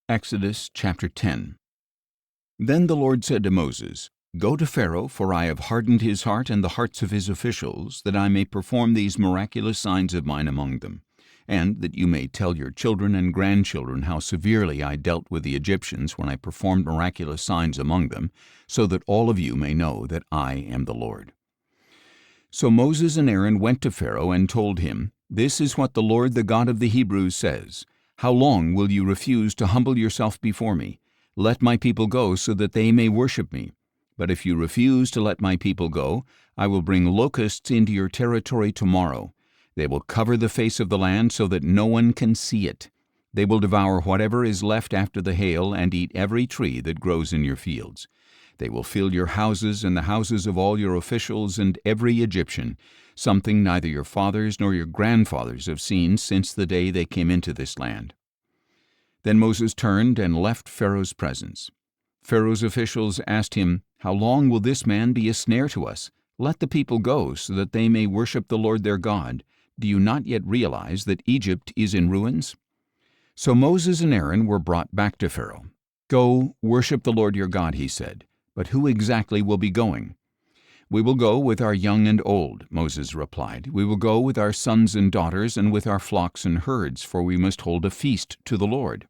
Exodus chapter 10. Then the Lord said to Moses, "Go to Pharaoh, for I have hardened his heart and the hearts of his officials, that I may perform these miraculous signs of mine among them, and that you may tell your children and grandchildren how severely I dealt with the Egyptians when I performed miraculous signs among them, so that all of you may know that I am the Lord." So Moses and Aaron went to Pharaoh and told him, "This is what the Lord, the God of the Hebrews, says. How long will you refuse to humble yourself before me? Let my people go so that they may worship me. But if you refuse to let my people go, I will bring locusts into your territory tomorrow. They will cover the face of the land so that no one can see it. They will devour whatever is left after the hail and eat every tree that grows in your fields. They will fill your houses and the houses of all your officials and every Egyptian, something neither your fathers nor your grandfathers have seen since the day they came into this land." Then Moses turned and left Pharaoh's presence. Pharaoh's officials asked him, "How long will this man be a snare to us? Let the people go so that they may worship the Lord their God. Do you not yet realize that Egypt is in ruins?" So Moses and Aaron were brought back to Pharaoh. "Go, worship the Lord your God," he said. "But who exactly will be going?" "We will go with our young and old," Moses replied. "We will go with our sons and daughters and with our flocks and herds, for we must hold a feast to the Lord."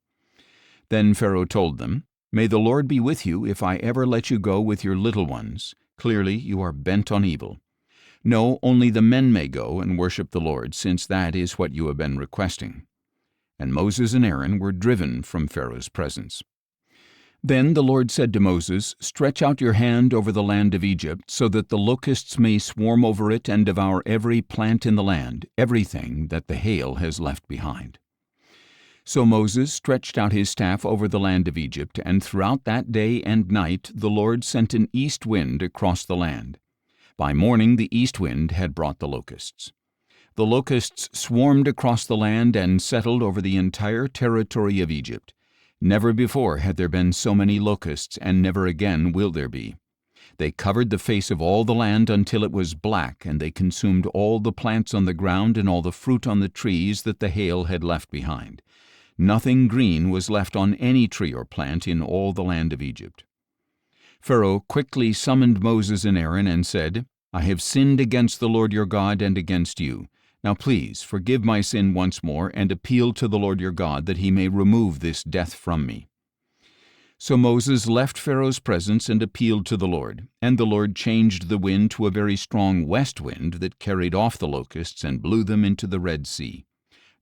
Then Pharaoh told them, "May the Lord be with you if I ever let you go with your little ones. Clearly you are bent on evil. No, only the men may go and worship the Lord, since that is what you have been requesting." And Moses and Aaron were driven from Pharaoh's presence. Then the Lord said to Moses, "Stretch out your hand over the land of Egypt, so that the locusts may swarm over it and devour every plant in the land, everything that the hail has left behind." So Moses stretched out his staff over the land of Egypt, and throughout that day and night the Lord sent an east wind across the land. By morning the east wind had brought the locusts. The locusts swarmed across the land and settled over the entire territory of Egypt. Never before had there been so many locusts, and never again will there be. They covered the face of all the land until it was black, and they consumed all the plants on the ground and all the fruit on the trees that the hail had left behind. Nothing green was left on any tree or plant in all the land of Egypt. Pharaoh quickly summoned Moses and Aaron and said, "I have sinned against the Lord your God and against you. Now please forgive my sin once more and appeal to the Lord your God that he may remove this death from me." So Moses left Pharaoh's presence and appealed to the Lord, and the Lord changed the wind to a very strong west wind that carried off the locusts and blew them into the Red Sea.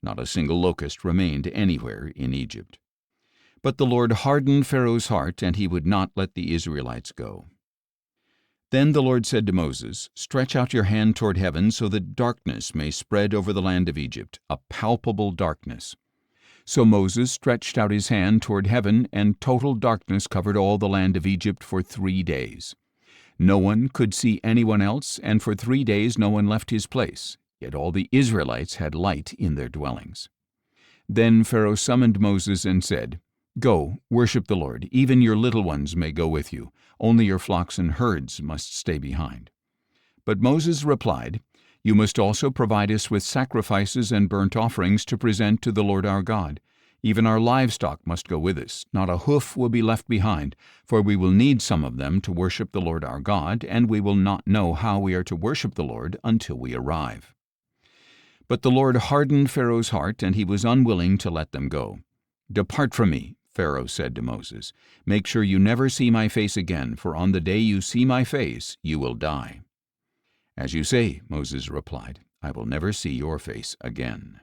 Not a single locust remained anywhere in Egypt. But the Lord hardened Pharaoh's heart, and he would not let the Israelites go. Then the Lord said to Moses, "Stretch out your hand toward heaven so that darkness may spread over the land of Egypt, a palpable darkness." So Moses stretched out his hand toward heaven, and total darkness covered all the land of Egypt for 3 days. No one could see anyone else, and for 3 days no one left his place. Yet all the Israelites had light in their dwellings. Then Pharaoh summoned Moses and said, "Go, worship the Lord. Even your little ones may go with you. Only your flocks and herds must stay behind." But Moses replied, "You must also provide us with sacrifices and burnt offerings to present to the Lord our God. Even our livestock must go with us. Not a hoof will be left behind, for we will need some of them to worship the Lord our God, and we will not know how we are to worship the Lord until we arrive." But the Lord hardened Pharaoh's heart, and he was unwilling to let them go. "Depart from me," Pharaoh said to Moses. "Make sure you never see my face again, for on the day you see my face, you will die." "As you say," Moses replied, "I will never see your face again."